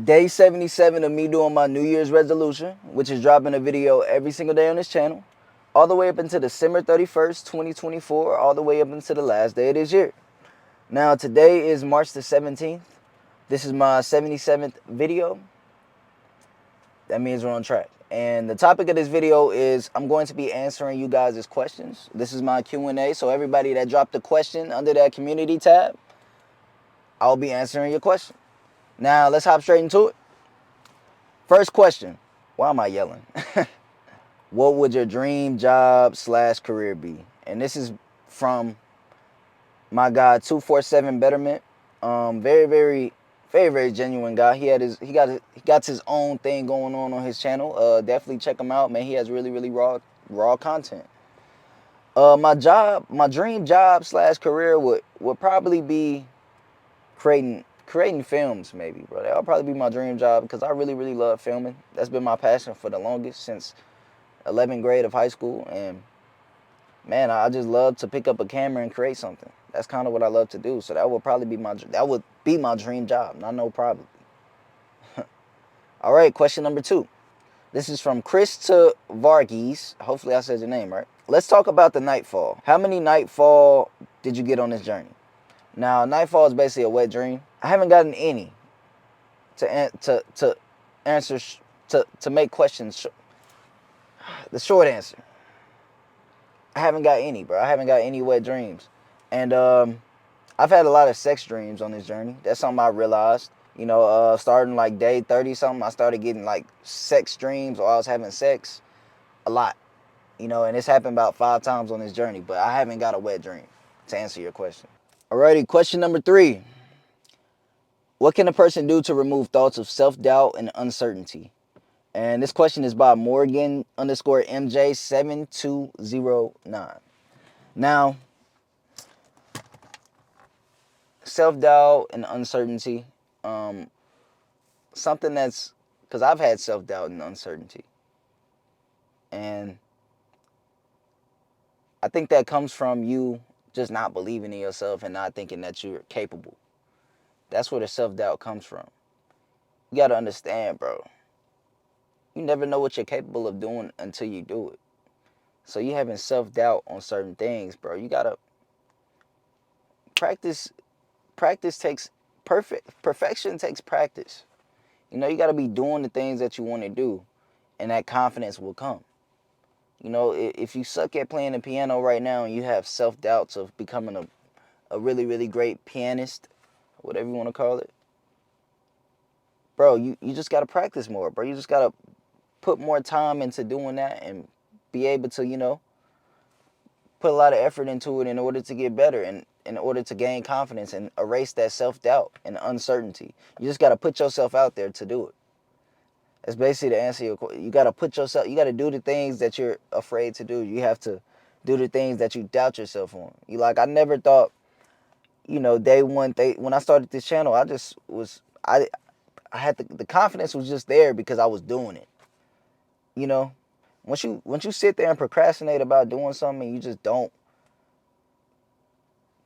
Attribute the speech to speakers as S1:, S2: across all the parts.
S1: Day 77 of me doing my New Year's resolution, which is dropping a video every single day on this channel, all the way up until December 31st, 2024, all the way up until the last day of this year. Now, today is March the 17th. This is my 77th video. That means we're on track. And the topic of this video is I'm going to be answering you guys' questions. This is my Q&A, so everybody that dropped a question under that community tab, I'll be answering your question. Now, let's hop straight into it. First question. Why am I yelling? What would your dream job / career be? And this is from my guy 247 Betterment. Very genuine guy. He got his own thing going on his channel. Definitely check him out, man. He has really raw content. My dream job / career would probably be creating films, maybe, bro. That'll probably be my dream job because I really love filming. That's been my passion for the longest, since 11th grade of high school. And man, I just love to pick up a camera and create something. That's kind of what I love to do. So that would probably be my dream job. Not no problem. All right, question number 2. This is from Chris to Varghese. Hopefully I said your name right. Let's talk about the nightfall. How many nightfall did you get on this journey? Now, nightfall is basically a wet dream. I haven't gotten any to answer to make questions. The short answer, I haven't got any, bro. I haven't got any wet dreams. And I've had a lot of sex dreams on this journey. That's something I realized. Starting like day 30 something, I started getting like sex dreams, or I was having sex a lot. And it's happened about 5 times on this journey, but I haven't got a wet dream, to answer your question. Alrighty, question number 3. What can a person do to remove thoughts of self-doubt and uncertainty? And this question is by Morgan_MJ7209. Now, self-doubt and uncertainty, something that's, because I've had self-doubt and uncertainty. And I think that comes from you just not believing in yourself and not thinking that you're capable. That's where the self-doubt comes from. You got to understand, bro. You never know what you're capable of doing until you do it. So you having self-doubt on certain things, bro. You got to practice. Practice takes perfection takes practice. You got to be doing the things that you want to do, and that confidence will come. If you suck at playing the piano right now and you have self-doubts of becoming a really great pianist, whatever you want to call it, bro, you just got to practice more, bro. You just got to put more time into doing that and be able to, put a lot of effort into it in order to get better and in order to gain confidence and erase that self-doubt and uncertainty. You just got to put yourself out there to do it. That's basically the answer to your question. You got to you got to do the things that you're afraid to do. You have to do the things that you doubt yourself on. I never thought, day one, when I started this channel, I had the confidence was just there because I was doing it. Once you sit there and procrastinate about doing something and you just don't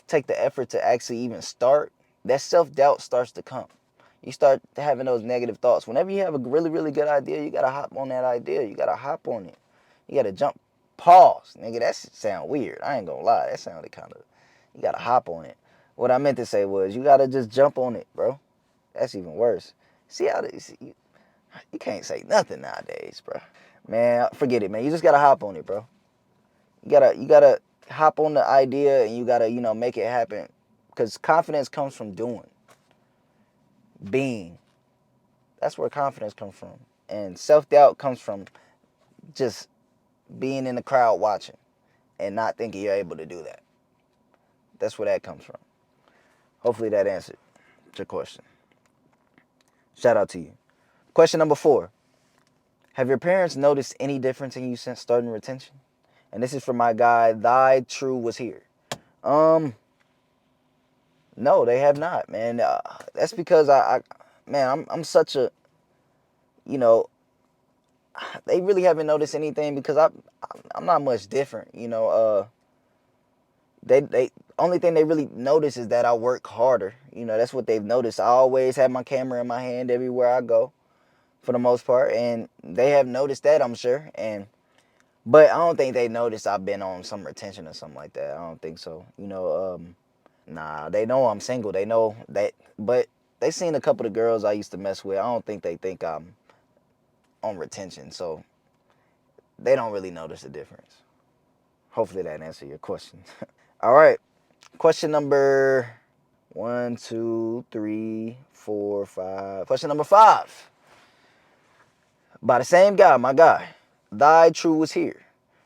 S1: take the effort to actually even start, that self-doubt starts to come. You start having those negative thoughts. Whenever you have a really good idea, you got to hop on that idea. You got to hop on it. You got to jump. Pause. Nigga, that sound weird. I ain't going to lie. That sounded kind of, you got to hop on it. What I meant to say was you got to just jump on it, bro. That's even worse. See how you can't say nothing nowadays, bro. Man, forget it, man. You just got to hop on it, bro. You got to hop on the idea and you got to, make it happen. Because confidence comes from doing. Being. That's where confidence comes from. And self-doubt comes from just being in the crowd watching and not thinking you're able to do that. That's where that comes from. Hopefully that answered your question. Shout out to you. Question number 4. Have your parents noticed any difference in you since starting retention? And this is from my guy, Thy True Was Here. No, they have not, man. That's because I'm such a, they really haven't noticed anything because I'm not much different, They only thing they really notice is that I work harder. That's what they've noticed. I always have my camera in my hand everywhere I go, for the most part, and they have noticed that, I'm sure. But I don't think they noticed I've been on some retention or something like that. I don't think so. Nah, they know I'm single. They know that, but they seen a couple of girls I used to mess with. I don't think they think I'm on retention, so they don't really notice the difference. Hopefully that answered your question. All right, question number 1, 2, 3, 4, 5. Question number 5. By the same guy, my guy. Thy true was here.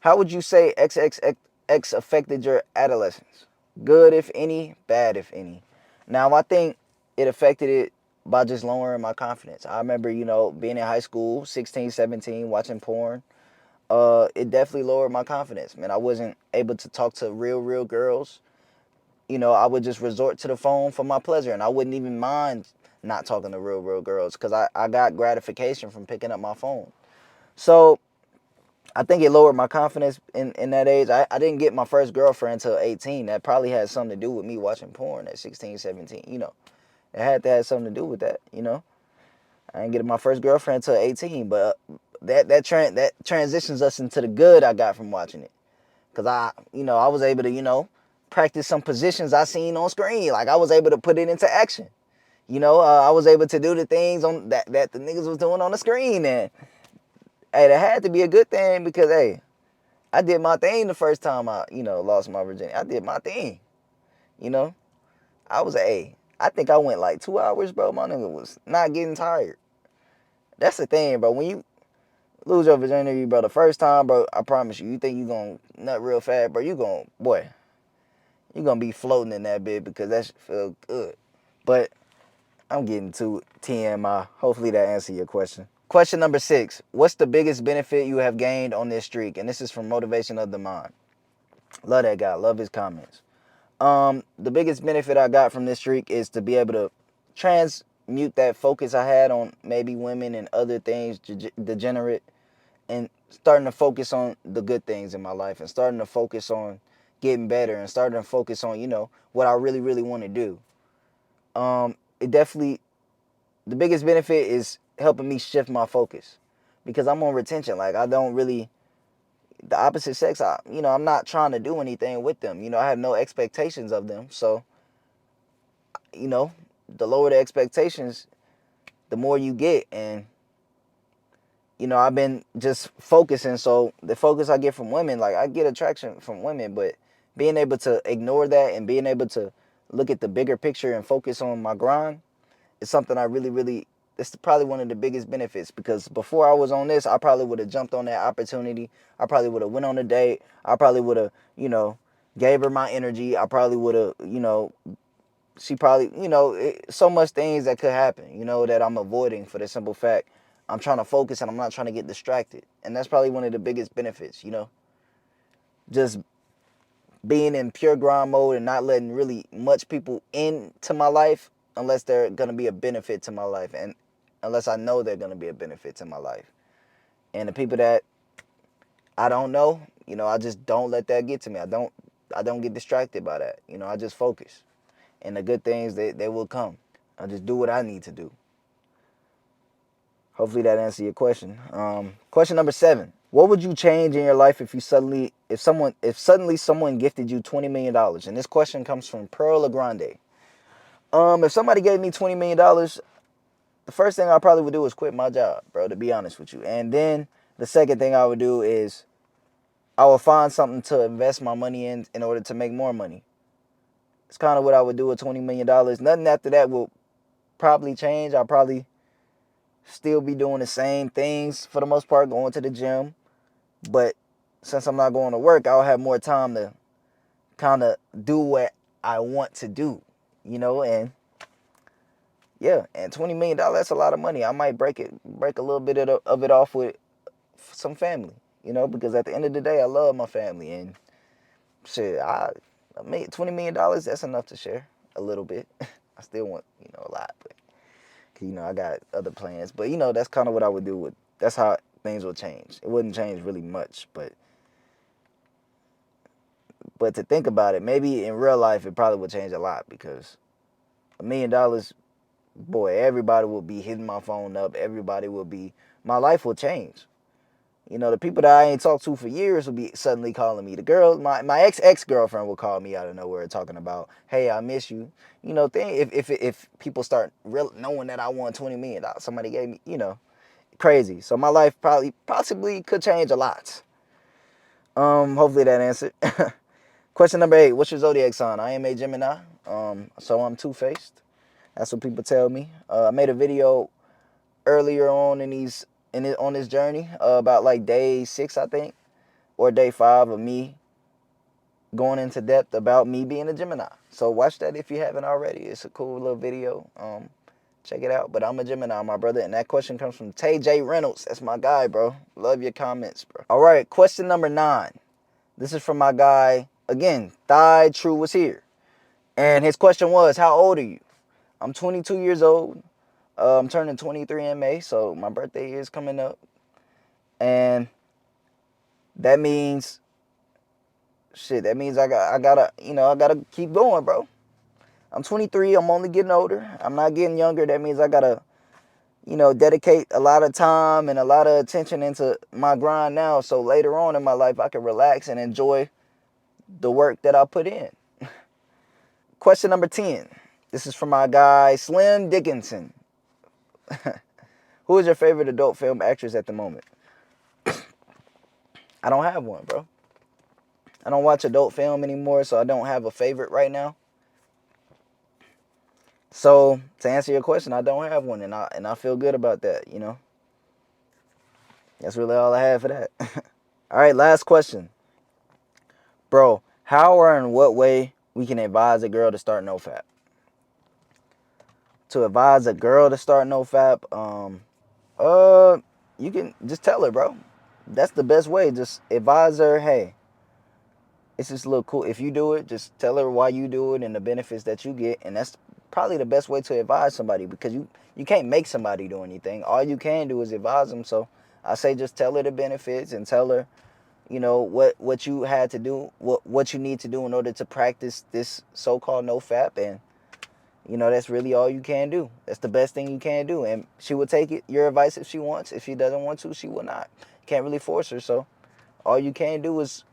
S1: How would you say XXX affected your adolescence? Good if any, bad if any. Now, I think it affected it by just lowering my confidence. I remember, being in high school, 16, 17, watching porn. It definitely lowered my confidence, man. I wasn't able to talk to real girls. I would just resort to the phone for my pleasure, and I wouldn't even mind not talking to real girls because I got gratification from picking up my phone. So I think it lowered my confidence in that age. I didn't get my first girlfriend until 18. That probably had something to do with me watching porn at 16, 17. It had to have something to do with that. I didn't get my first girlfriend until 18, but that transitions us into the good I got from watching it. Because I was able to, practice some positions I seen on screen. Like, I was able to put it into action. I was able to do the things on that the niggas was doing on the screen. And, hey, that had to be a good thing because, hey, I did my thing the first time I, lost my virginity. I did my thing. You know, I think I went like 2 hours, bro. My nigga was not getting tired. That's the thing, bro. When you lose your virginity, bro, the first time, bro, I promise you, you think you gonna nut real fast, bro, you gonna be floating in that bit because that shit feel good. But I'm getting to TMI. Hopefully that answered your question. Question number 6. What's the biggest benefit you have gained on this streak? And this is from Motivation of the Mind. Love that guy. Love his comments. The biggest benefit I got from this streak is to be able to transmute that focus I had on maybe women and other things degenerate, and starting to focus on the good things in my life, and starting to focus on getting better, and starting to focus on, what I really want to do. It definitely, the biggest benefit is helping me shift my focus because I'm on retention. Like, I don't really, the opposite sex, I'm not trying to do anything with them. I have no expectations of them. So, the lower the expectations, the more you get. And, I've been just focusing. So the focus I get from women, like, I get attraction from women, but being able to ignore that and being able to look at the bigger picture and focus on my grind is something I really, it's probably one of the biggest benefits, because before I was on this, I probably would have jumped on that opportunity. I probably would have went on a date. I probably would have, gave her my energy. I probably would have, she probably, so much things that could happen, that I'm avoiding for the simple fact I'm trying to focus and I'm not trying to get distracted. And that's probably one of the biggest benefits, just being in pure grind mode and not letting really much people into my life unless they're going to be a benefit to my life, and unless I know they're going to be a benefit to my life. And the people that I don't know, I just don't let that get to me. I don't get distracted by that. I just focus. And the good things, they will come. I just do what I need to do. Hopefully that answers your question. Question number 7. What would you change in your life if suddenly someone gifted you $20 million? And this question comes from Pearl LaGrande. If somebody gave me $20 million, the first thing I probably would do is quit my job, bro, to be honest with you. And then the second thing I would do is I would find something to invest my money in order to make more money. It's kind of what I would do with $20 million. Nothing after that will probably change. I'll probably still be doing the same things for the most part, going to the gym. But since I'm not going to work, I'll have more time to kind of do what I want to do, and yeah, and $20 million, that's a lot of money. I might break a little bit of it off with some family, because at the end of the day, I love my family, and shit, I made $20 million, that's enough to share a little bit. I still want, a lot, but, I got other plans. But, that's kind of what I would do that's how things will change. It wouldn't change really much, but But to think about it, maybe in real life it probably would change a lot, because $1 million, boy, everybody will be hitting my phone up. Everybody will be, my life will change. You know, the people that I ain't talked to for years will be suddenly calling me. The girl, my ex-girlfriend will call me out of nowhere talking about, hey, I miss you. You know, if people start knowing that I won $20 million, somebody gave me, you know, crazy. So my life possibly could change a lot. Hopefully that answered. Question number 8, what's your zodiac sign? I am a Gemini. So I'm two-faced. That's what people tell me. I made a video earlier on on this journey about like day 6, I think, or day 5 of me going into depth about me being a Gemini. So watch that if you haven't already. It's a cool little video. Check it out. But I'm a Gemini, my brother. And that question comes from Tay J Reynolds. That's my guy, bro. Love your comments, bro. All right, question number 9. This is from my guy, again, Thigh True was here. And his question was, how old are you? I'm 22 years old. I'm turning 23 in May, so my birthday is coming up. And that means, that means I gotta keep going, bro. I'm 23, I'm only getting older. I'm not getting younger. That means I gotta, dedicate a lot of time and a lot of attention into my grind now, so later on in my life I can relax and enjoy the work that I put in. Question number 10. This is from my guy, Slim Dickinson. Who is your favorite adult film actress at the moment? I don't have one, bro. I don't watch adult film anymore, so I don't have a favorite right now. So, to answer your question, I don't have one, and I feel good about that, you know? That's really all I have for that. All right, last question. Bro, how or in what way we can advise a girl to start NoFap? To advise a girl to start NoFap, you can just tell her, bro. That's the best way. Just advise her, hey, it's just a little cool. If you do it, just tell her why you do it and the benefits that you get. And that's probably the best way to advise somebody, because you can't make somebody do anything. All you can do is advise them. So I say just tell her the benefits and tell her, what you had to do, what you need to do in order to practice this so-called NoFap. And, that's really all you can do. That's the best thing you can do. And she will take your advice if she wants. If she doesn't want to, she will not. Can't really force her. So all you can do is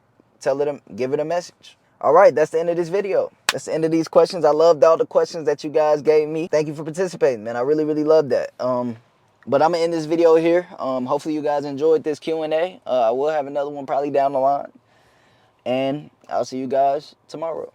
S1: tell her, give it a message. All right, that's the end of this video. That's the end of these questions. I loved all the questions that you guys gave me. Thank you for participating, man. I really, really loved that. But I'm gonna end this video here. Hopefully you guys enjoyed this Q&A. I will have another one probably down the line. And I'll see you guys tomorrow.